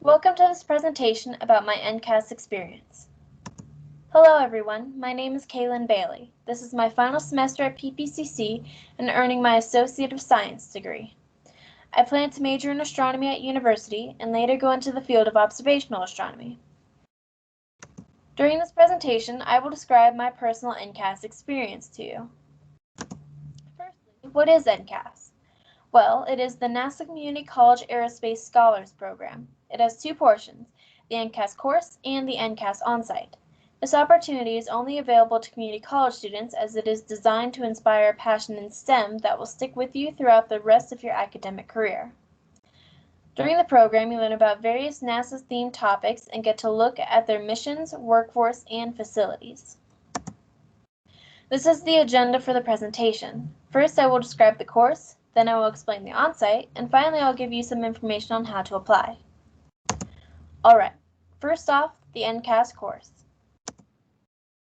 Welcome to this presentation about my NCAS experience. Hello everyone, my name is Kay-Lynn Bailey. This is my final semester at PPCC and earning my Associate of Science degree. I plan to major in astronomy at university and later go into the field of observational astronomy. During this presentation, I will describe my personal NCAS experience to you. Firstly, what is NCAS? Well, it is the NASA Community College Aerospace Scholars Program. It has two portions, the NCAS course and the NCAS on-site. This opportunity is only available to community college students as it is designed to inspire a passion in STEM that will stick with you throughout the rest of your academic career. During the program, you learn about various NASA-themed topics and get to look at their missions, workforce, and facilities. This is the agenda for the presentation. First, I will describe the course, then I will explain the on-site, and finally I'll give you some information on how to apply. Alright, first off, the NCAS course.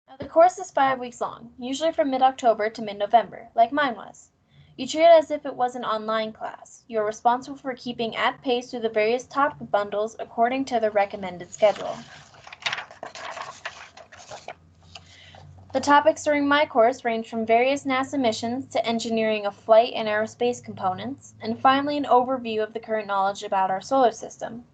Now the course is 5 weeks long, usually from mid-October to mid-November, like mine was. You treat it as if it was an online class. You are responsible for keeping at pace through the various topic bundles according to the recommended schedule. The topics during my course range from various NASA missions to engineering of flight and aerospace components, and finally an overview of the current knowledge about our solar system.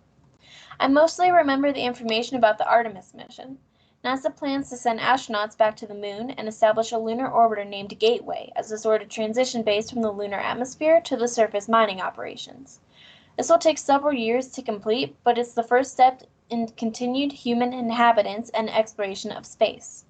I mostly remember the information about the Artemis mission. NASA plans to send astronauts back to the moon and establish a lunar orbiter named Gateway as a sort of transition base from the lunar atmosphere to the surface mining operations. This will take several years to complete, but it's the first step in continued human inhabitants and exploration of space.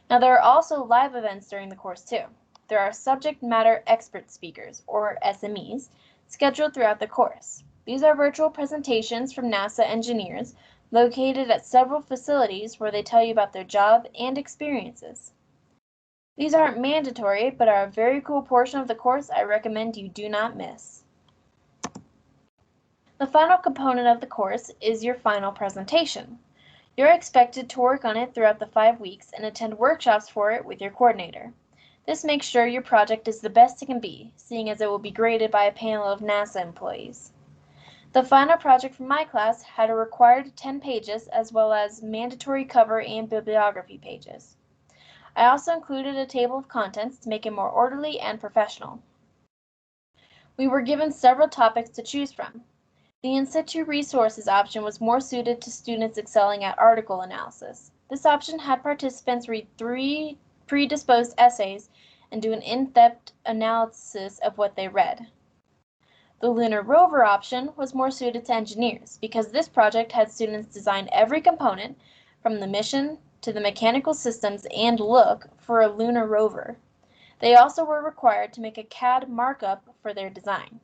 Now, there are also live events during the course too. There are subject matter expert speakers, or SMEs, scheduled throughout the course. These are virtual presentations from NASA engineers located at several facilities where they tell you about their job and experiences. These aren't mandatory, but are a very cool portion of the course I recommend you do not miss. The final component of the course is your final presentation. You're expected to work on it throughout the 5 weeks and attend workshops for it with your coordinator. This makes sure your project is the best it can be, seeing as it will be graded by a panel of NASA employees. The final project from my class had a required 10 pages as well as mandatory cover and bibliography pages. I also included a table of contents to make it more orderly and professional. We were given several topics to choose from. The in situ resources option was more suited to students excelling at article analysis. This option had participants read 3 predisposed essays and do an in-depth analysis of what they read. The lunar rover option was more suited to engineers because this project had students design every component from the mission to the mechanical systems and look for a lunar rover. They also were required to make a CAD markup for their design.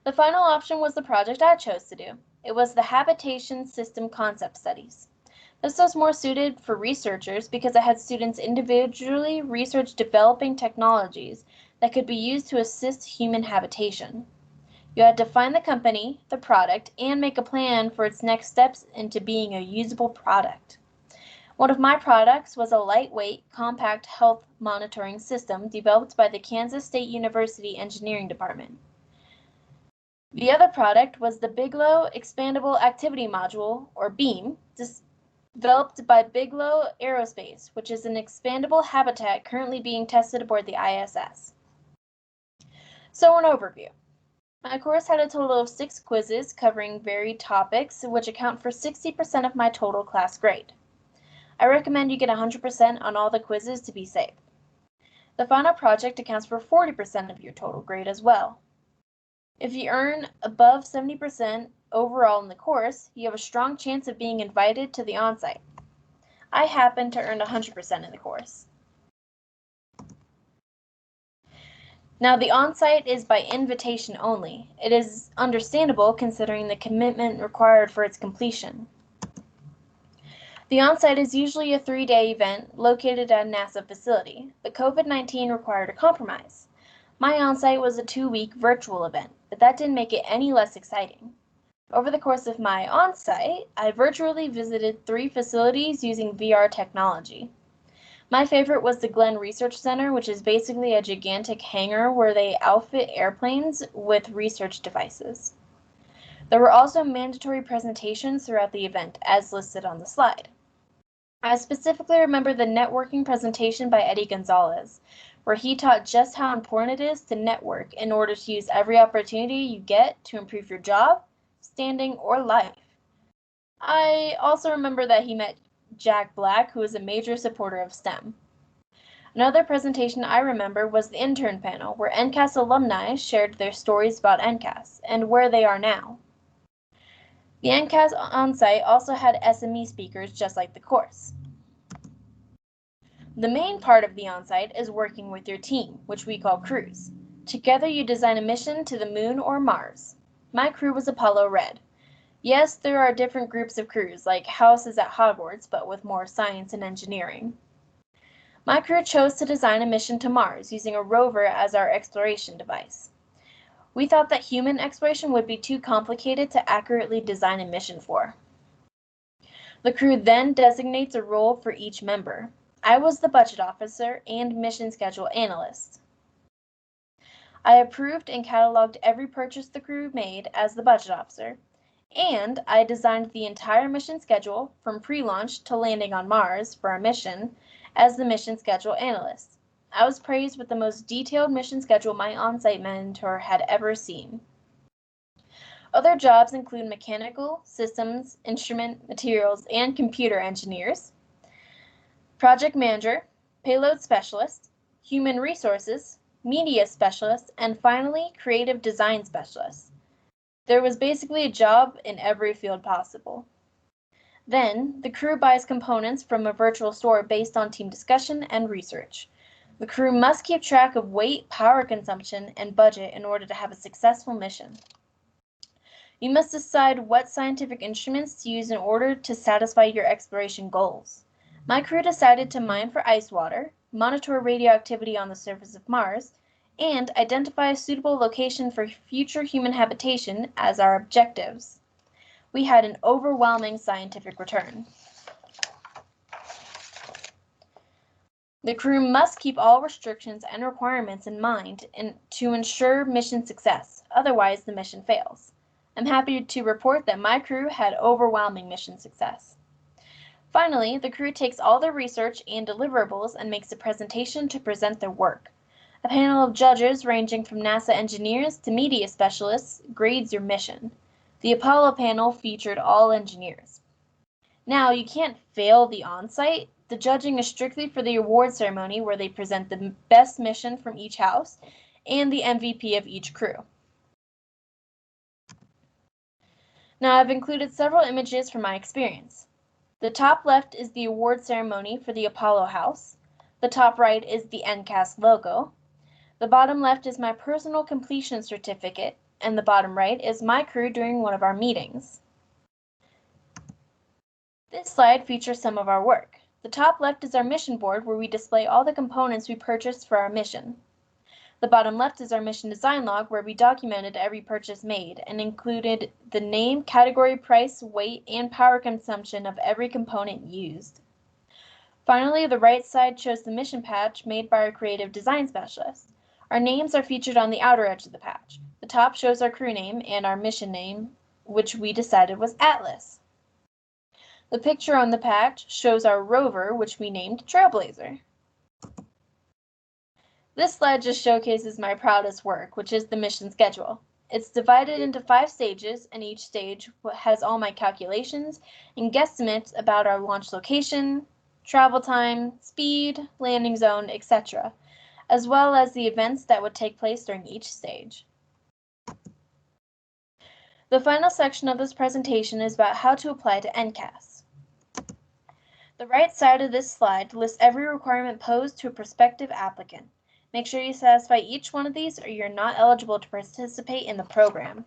The final option was the project I chose to do. It was the Habitation System Concept Studies. This was more suited for researchers because it had students individually research developing technologies that could be used to assist human habitation. You had to find the company, the product, and make a plan for its next steps into being a usable product. One of my products was a lightweight, compact health monitoring system developed by the Kansas State University Engineering Department. The other product was the Bigelow Expandable Activity Module, or BEAM, developed by Bigelow Aerospace, which is an expandable habitat currently being tested aboard the ISS. So, an overview. My course had a total of 6 quizzes covering varied topics, which account for 60% of my total class grade. I recommend you get 100% on all the quizzes to be safe. The final project accounts for 40% of your total grade as well. If you earn above 70% overall in the course, you have a strong chance of being invited to the on-site. I happen to earn 100% in the course. Now, the on-site is by invitation only. It is understandable considering the commitment required for its completion. The on-site is usually a 3-day event located at a NASA facility, but COVID-19 required a compromise. My on-site was a 2-week virtual event, but that didn't make it any less exciting. Over the course of my on-site, I virtually visited 3 facilities using VR technology. My favorite was the Glenn Research Center, which is basically a gigantic hangar where they outfit airplanes with research devices. There were also mandatory presentations throughout the event, as listed on the slide. I specifically remember the networking presentation by Eddie Gonzalez, where he taught just how important it is to network in order to use every opportunity you get to improve your job, standing, or life. I also remember that he met Jack Black, who is a major supporter of STEM. Another presentation I remember was the intern panel, where NCAS alumni shared their stories about NCAS and where they are now. The NCAS onsite also had SME speakers just like the course. The main part of the onsite is working with your team, which we call crews. Together you design a mission to the moon or Mars. My crew was Apollo Red. Yes, there are different groups of crews, like houses at Hogwarts, but with more science and engineering. My crew chose to design a mission to Mars using a rover as our exploration device. We thought that human exploration would be too complicated to accurately design a mission for. The crew then designates a role for each member. I was the budget officer and mission schedule analyst. I approved and cataloged every purchase the crew made as the budget officer, and I designed the entire mission schedule from pre-launch to landing on Mars for our mission as the mission schedule analyst. I was praised with the most detailed mission schedule my on-site mentor had ever seen. Other jobs include mechanical, systems, instrument, materials, and computer engineers, project manager, payload specialist, human resources, media specialist, and finally, creative design specialist. There was basically a job in every field possible. Then, the crew buys components from a virtual store based on team discussion and research. The crew must keep track of weight, power consumption, and budget in order to have a successful mission. You must decide what scientific instruments to use in order to satisfy your exploration goals. My crew decided to mine for ice water, monitor radioactivity on the surface of Mars, and identify a suitable location for future human habitation as our objectives. We had an overwhelming scientific return. The crew must keep all restrictions and requirements in mind to ensure mission success, otherwise the mission fails. I'm happy to report that my crew had overwhelming mission success. Finally, the crew takes all their research and deliverables and makes a presentation to present their work. A panel of judges ranging from NASA engineers to media specialists grades your mission. The Apollo panel featured all engineers. Now, you can't fail the on-site. The judging is strictly for the award ceremony where they present the best mission from each house and the MVP of each crew. Now, I've included several images from my experience. The top left is the award ceremony for the Apollo house. The top right is the NCAS logo. The bottom left is my personal completion certificate, and the bottom right is my crew during one of our meetings. This slide features some of our work. The top left is our mission board where we display all the components we purchased for our mission. The bottom left is our mission design log where we documented every purchase made and included the name, category, price, weight, and power consumption of every component used. Finally, the right side shows the mission patch made by our creative design specialist. Our names are featured on the outer edge of the patch. The top shows our crew name and our mission name, which we decided was Atlas. The picture on the patch shows our rover, which we named Trailblazer. This slide just showcases my proudest work, which is the mission schedule. It's divided into 5 stages, and each stage has all my calculations and guesstimates about our launch location, travel time, speed, landing zone, etc., as well as the events that would take place during each stage. The final section of this presentation is about how to apply to NCAS. The right side of this slide lists every requirement posed to a prospective applicant. Make sure you satisfy each one of these or you're not eligible to participate in the program.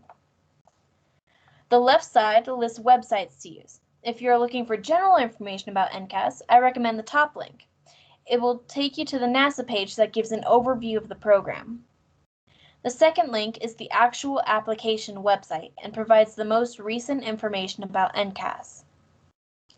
The left side lists websites to use. If you're looking for general information about NCAS, I recommend the top link. It will take you to the NASA page that gives an overview of the program. The second link is the actual application website and provides the most recent information about NCAS.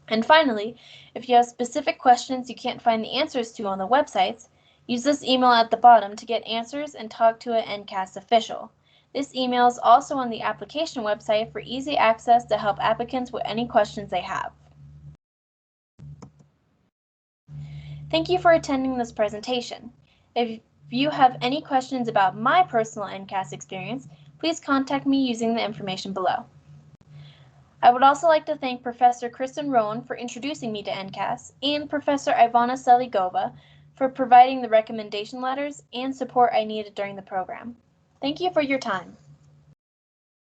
And finally, if you have specific questions you can't find the answers to on the websites, use this email at the bottom to get answers and talk to an NCAS official. This email is also on the application website for easy access to help applicants with any questions they have. Thank you for attending this presentation. If you have any questions about my personal NCAS experience, please contact me using the information below. I would also like to thank Professor Kristen Rowan for introducing me to NCAS and Professor Ivana Seligova for providing the recommendation letters and support I needed during the program. Thank you for your time.